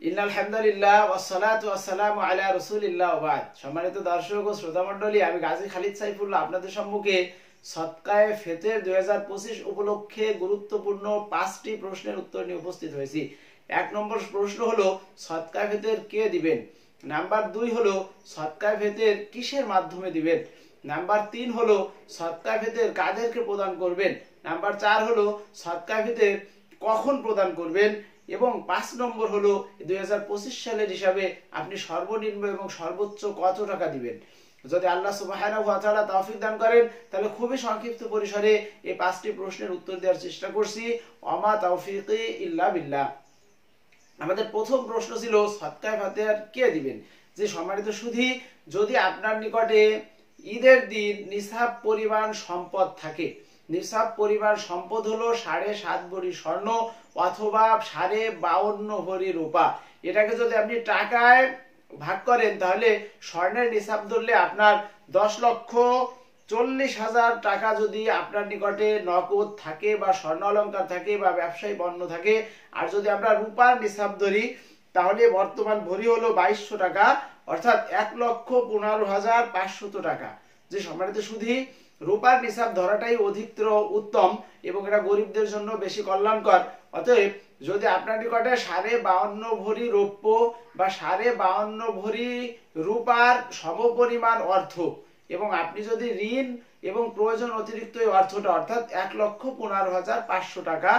ইন্নাল হামদুলিল্লাহ ওয়াসসালাতু ওয়াসসালামু আলা রাসূলিল্লাহ ওয়া বাদ। সম্মানিত দর্শক ও শ্রোতা মণ্ডলী, আমি গাজী খালিদ সাইফুল্লাহ আপনাদের সম্মুখে সদকায়ে ফিতর 2025 উপলক্ষে গুরুত্বপূর্ণ 5টি প্রশ্নের উত্তর নিয়ে উপস্থিত হয়েছি। 1 নম্বর প্রশ্ন হলো সদকায়ে ফিতর কে দিবেন। নাম্বার 2 হলো সদকায়ে ফিতর কিসের মাধ্যমে দিবেন। নাম্বার 3 হলো সদকায়ে ফিতর কাদেরকে প্রদান করবেন। নাম্বার 4 হলো সদকায়ে ফিতর কখন প্রদান করবেন। এবং 5 নম্বর হলো 2025 সালের হিসাবে আপনি সর্বনিম্ন এবং সর্বোচ্চ কত টাকা দিবেন। যদি আল্লাহ সুবহানাহু ওয়া তাআলা তৌফিক দান করেন তাহলে খুবই সংক্ষিপ্ত পরিসরে এই 5টি প্রশ্নের উত্তর দেওয়ার চেষ্টা করছি। ওমা তাওফিকি ইল্লা বিল্লাহ। আমাদের প্রথম প্রশ্ন ছিল সদকায়ে ফিতর কে দিবেন। যে সম্মানিত সুধী, যদি আপনার নিকটে ঈদের দিন নিসাব পরিমাণ সম্পদ থাকে, নিসাব পরিমাণ সম্পদ হলো 7.5 ভরি স্বর্ণ অথবা 52.5 ভরি রূপা। এটাকে যদি আপনি টাকায় ভাগ করেন তাহলে স্বর্ণের নিসাব ধরলে আপনার 10,40,000 টাকা যদি আপনার নিকটে নগদ থাকে বা স্বর্ণ অলংকার থাকে বা ব্যবসায়ী পণ্য থাকে, আর যদি আমরা রূপার নিসাব ধরি তাহলে বর্তমান ভরি হলো 2200 টাকা, অর্থাৎ 1,15,500 টাকা। যে সম্মানিত সুধী, রূপার নিসাব ধরাটাই অধিকতর উত্তম এবং এটা গরিবদের জন্য বেশি কল্যাণকর। অতএব যদি আপনার নিকটে 52.5 ভরি রৌপ্য বা 52.5 ভরি রূপার সমপরিমাণ অর্থ এবং আপনি যদি ঋণ এবং প্রয়োজন অতিরিক্ত এই অর্থটা অর্থাৎ 1,15,500 টাকা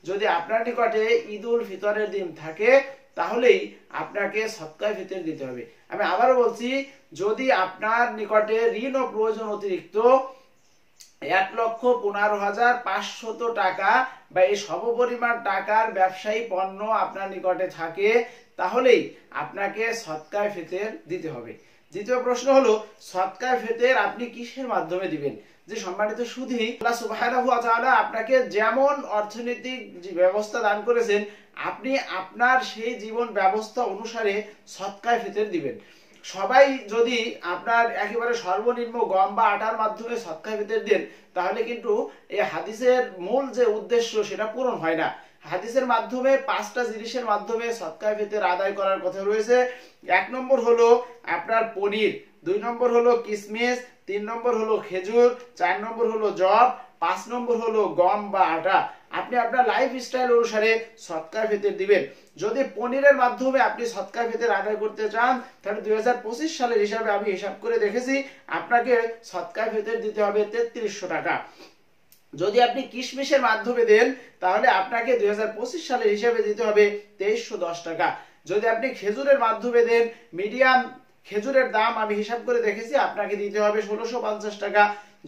যদি আপনার নিকটে ঈদ উল ফিতরের দিন থাকে তাহলেই আপনাকে সদকায়ে ফিতর দিতে হবে। আমি আবারও বলছি, যদি আপনার নিকটে ঋণ ও প্রয়োজন অতিরিক্ত 1,15,500 টাকা বা এই সমপরিমাণ টাকার ব্যবসায়ী পণ্য আপনার নিকটে থাকে তাহলেই আপনাকে সদকায়ে ফিতর দিতে হবে। দ্বিতীয় প্রশ্ন হলো সদকায়ে ফিতর আপনি কিসের মাধ্যমে দিবেন। যে সম্মানিত সুধী, আল্লাহ সুবহানাহু ওয়া তাআলা আপনাকে যেমন অর্থনৈতিক ব্যবস্থা দান করেছেন আপনি আপনার সেই জীবন ব্যবস্থা অনুসারে সদকায়ে ফিতর দিবেন। সবাই যদি আপনার একেবারে সর্বনিম্ন গম বা আটার মাধ্যমে সদকায়ে ফিতর দেন তাহলে কিন্তু এই হাদিসের মূল যে উদ্দেশ্য সেটা পূরণ হয় না। হাদিসের মাধ্যমে 5টা জিনিসের মাধ্যমে সদকায়ে ফিতর আদায় করার কথা রয়েছে। 1 নম্বর হলো আপনার পনির, 2 নম্বর হলো কিশমিশ, 3 নম্বর হলো খেজুর, 4 নম্বর হলো জব, 5 নম্বর হলো গম বা আটা। আপনি আপনার লাইফ স্টাইল অনুসারে সদকায়ে ফিতর দিবেন। যদি পনিরের মাধ্যমে আপনি সদকায়ে ফিতর আদায় করতে চান তাহলে 2025 সালের হিসাবে আমি হিসাব করে দেখেছি আপনাকে সদকায়ে ফিতর দিতে হবে 3300 টাকা। যদি আপনি কিশমিশের মাধ্যমে দেন তাহলে আপনাকে 2025 সালের হিসাবে দিতে হবে 2310 টাকা। যদি আপনি খেজুরের মাধ্যমে দেন, মিডিয়াম খেজুরের দাম আমি হিসাব করে দেখেছি আপনাকে দিতে হবে 1650 টাকা।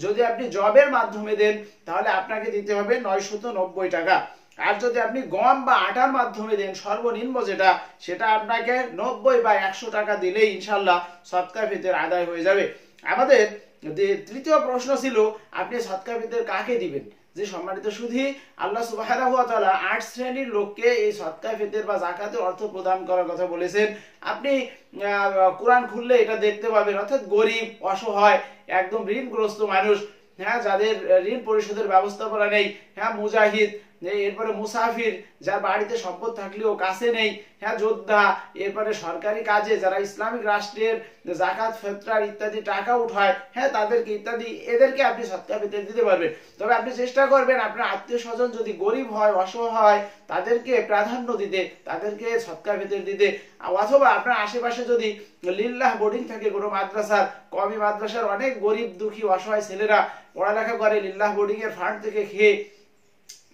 যদি আপনি জবের মাধ্যমে দেন তাহলে আপনাকে দিতে হবে 990 টাকা। আর যদি আপনি গম বা আটার মাধ্যমে দেন সর্বনিম্ন যেটা সেটা আপনাকে 90 বা 100 টাকা দিলেই ইনশাআল্লাহ সদকায়ে ফিতর আদায় হয়ে যাবে। আমাদের তৃতীয় প্রশ্ন ছিল আপনি সদকায়ে ফিতর কাকে দিবেন। যে সম্মানিত সুধী, আল্লাহ সুবহানাহু ওয়া তাআলা 8 শ্রেণীর লোককে এই সদকায়ে ফিতর বা যাকাতের অর্থ প্রদান করার কথা বলেছেন। আপনি কোরআন খুললে এটা দেখতে পাবেন, অর্থাৎ গরিব, অসহায়, একদম ঋণগ্রস্ত মানুষ, হ্যাঁ, যাদের ঋণ পরিশোধের ব্যবস্থাপনা নেই, হ্যাঁ, মুজাহিদ, এরপরে মুসাফির যার বাড়িতে সম্পদ থাকলেও কাছে নেই, হ্যাঁ, যোদ্ধা, এরপরে সরকারি কাজে যারা ইসলামিক রাষ্ট্রের যাকাত ফিতর ইত্যাদি টাকা উঠায়, হ্যাঁ, তাদেরকে ইত্যাদি এদেরকে আপনি সদকায়ে ফিতর দিতে পারবেন। তবে আপনি চেষ্টা করবেন আপনার আত্মীয় স্বজন যদি গরিব হয়, অসহায়, তাদেরকে প্রাধান্য দিতে, তাদেরকে সদকায়ে ফিতর দিতে। অথবা আপনার আশেপাশে যদি লিল্লাহ বোর্ডিং থাকে কোনো মাদ্রাসার, কওমি মাদ্রাসার অনেক গরিব দুঃখী অসহায় ছেলেরা পড়ালেখা করে লিল্লাহ বোর্ডিং এর ফান্ড থেকে খেয়ে,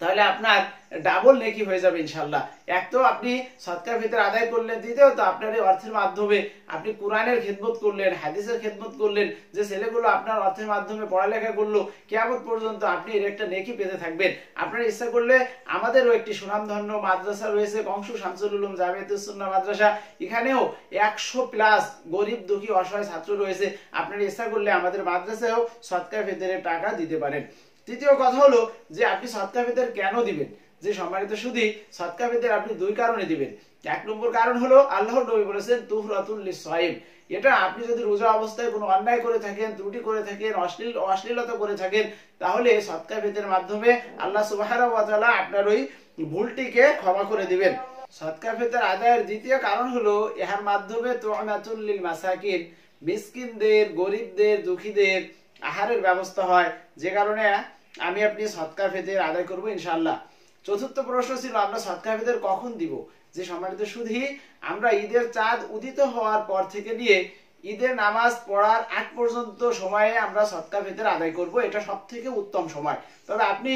তাহলে আপনার ডাবল নেকি হয়ে যাবে ইনশাআল্লাহ। এক তো আপনি সদকায়ে ফিতর আদায় করলেন, দ্বিতীয়ত তো আপনার এই অর্থের মাধ্যমে আপনি কোরআনের খেদমত করলেন, হাদিসের খেদমত করলেন। যে ছেলেগুলো আপনার অর্থের মাধ্যমে পড়ালেখা করলো কিয়ামত পর্যন্ত আপনি এর একটা নেকি পেতে থাকবেন। আপনার ইচ্ছা করলে আমাদেরও একটি সুনামধন্য মাদ্রাসা রয়েছে কংসু শামসুল উলুম জামিয়াতুস সুন্নাহ মাদ্রাসা, এখানেও 100+ গরিব দুঃখী অসহায় ছাত্র রয়েছে। আপনার ইচ্ছা করলে আমাদের মাদ্রাসায়ও সদকায়ে ফিতরের টাকা দিতে পারেন। তৃতীয় কথা হলো যে আপনি সদকায়ে ফিতর কেন দিবেন। যে সম্মানিত সুধী, সদকায়ে ফিতর আপনি 2 কারণে দিবেন। 1 নম্বর কারণ হলো আল্লাহর নবী বলেছেন তুহরাতুল লিসাইম। এটা আপনি যদি রোজা অবস্থায় কোনো অন্যায় করে থাকেন, ত্রুটি করে থাকেন, অশ্লীলতা করে থাকেন তাহলে সদকায়ে ফিতরের মাধ্যমে আল্লাহ সুবহানাহু ওয়া তাআলা আপনার ওই ভুলটিকে ক্ষমা করে দিবেন। সদকা ফিতর আদায়ের দ্বিতীয় কারণ হলো এর মাধ্যমে তু'নাতুল লিল মাসাকিন, মিসকিনদের, গরিবদের, দুঃখীদের আহারের ব্যবস্থা হয়, যে কারণে আমি আপনি সদকা ফিতর আদায় করব ইনশাআল্লাহ। চতুর্থ প্রশ্ন ছিল আমরা সদকা ফিতর কখন দিব। যে সম্মানিত সুধী, আমরা ঈদের চাঁদ উদিত হওয়ার পর থেকে নিয়ে ঈদের নামাজ পড়ার আগ পর্যন্ত সময়ে আমরা সদকা ফিতর আদায় করব, এটা সবথেকে উত্তম সময়। তবে আপনি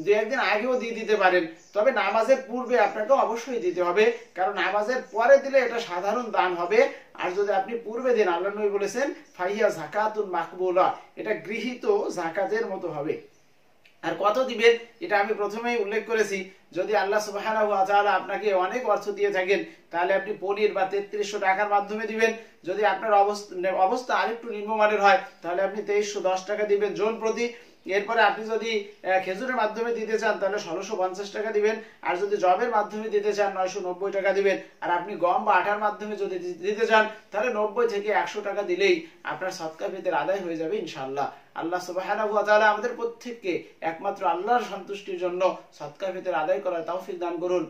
দু একদিন আগেও দিয়ে দিতে পারেন, তবে নামাজের পূর্বে আপনাকে অবশ্যই দিতে হবে, কারণ নামাজের পরে দিলে এটা সাধারণ দান হবে। আর যদি আপনি পূর্বে দিন, আল্লাহ নবী বলেছেন ফাহিয়া যাকাতুন মাকবুলা, এটা গৃহীত যাকাতের মতো হবে। আর কত দিবেন এটা আমি প্রথমেই উল্লেখ করেছি। যদি আল্লাহ সুবহানাহু ওয়া তাআলা আপনাকে অনেক অর্থ দিয়ে থাকেন, তাহলে আপনি 15 বা 3300 টাকার মাধ্যমে দিবেন। যদি আপনার অবস্থা আরেকটু নিম্নমানের হয়, তাহলে আপনি 2310 টাকা দিবেন জন প্রতি। এরপরে আপনি যদি খেজুরের মাধ্যমে দিতে চান, তাহলে 1650 টাকা দিবেন। আর যদি জবের মাধ্যমে দিতে চান, 990 টাকা দিবেন। আর আপনি গম বা আটার মাধ্যমে যদি দিতে চান, তাহলে 90 থেকে 100 টাকা দিলেই আপনার সদকা ফিতর আদায় হয়ে যাবে ইনশাআল্লাহ। আল্লাহ সুবহানাহু ওয়া তাআলা আমাদের প্রত্যেককে একমাত্র আল্লাহর সন্তুষ্টির জন্য সদকা ফিতর আদায় করার তৌফিক দান করুন।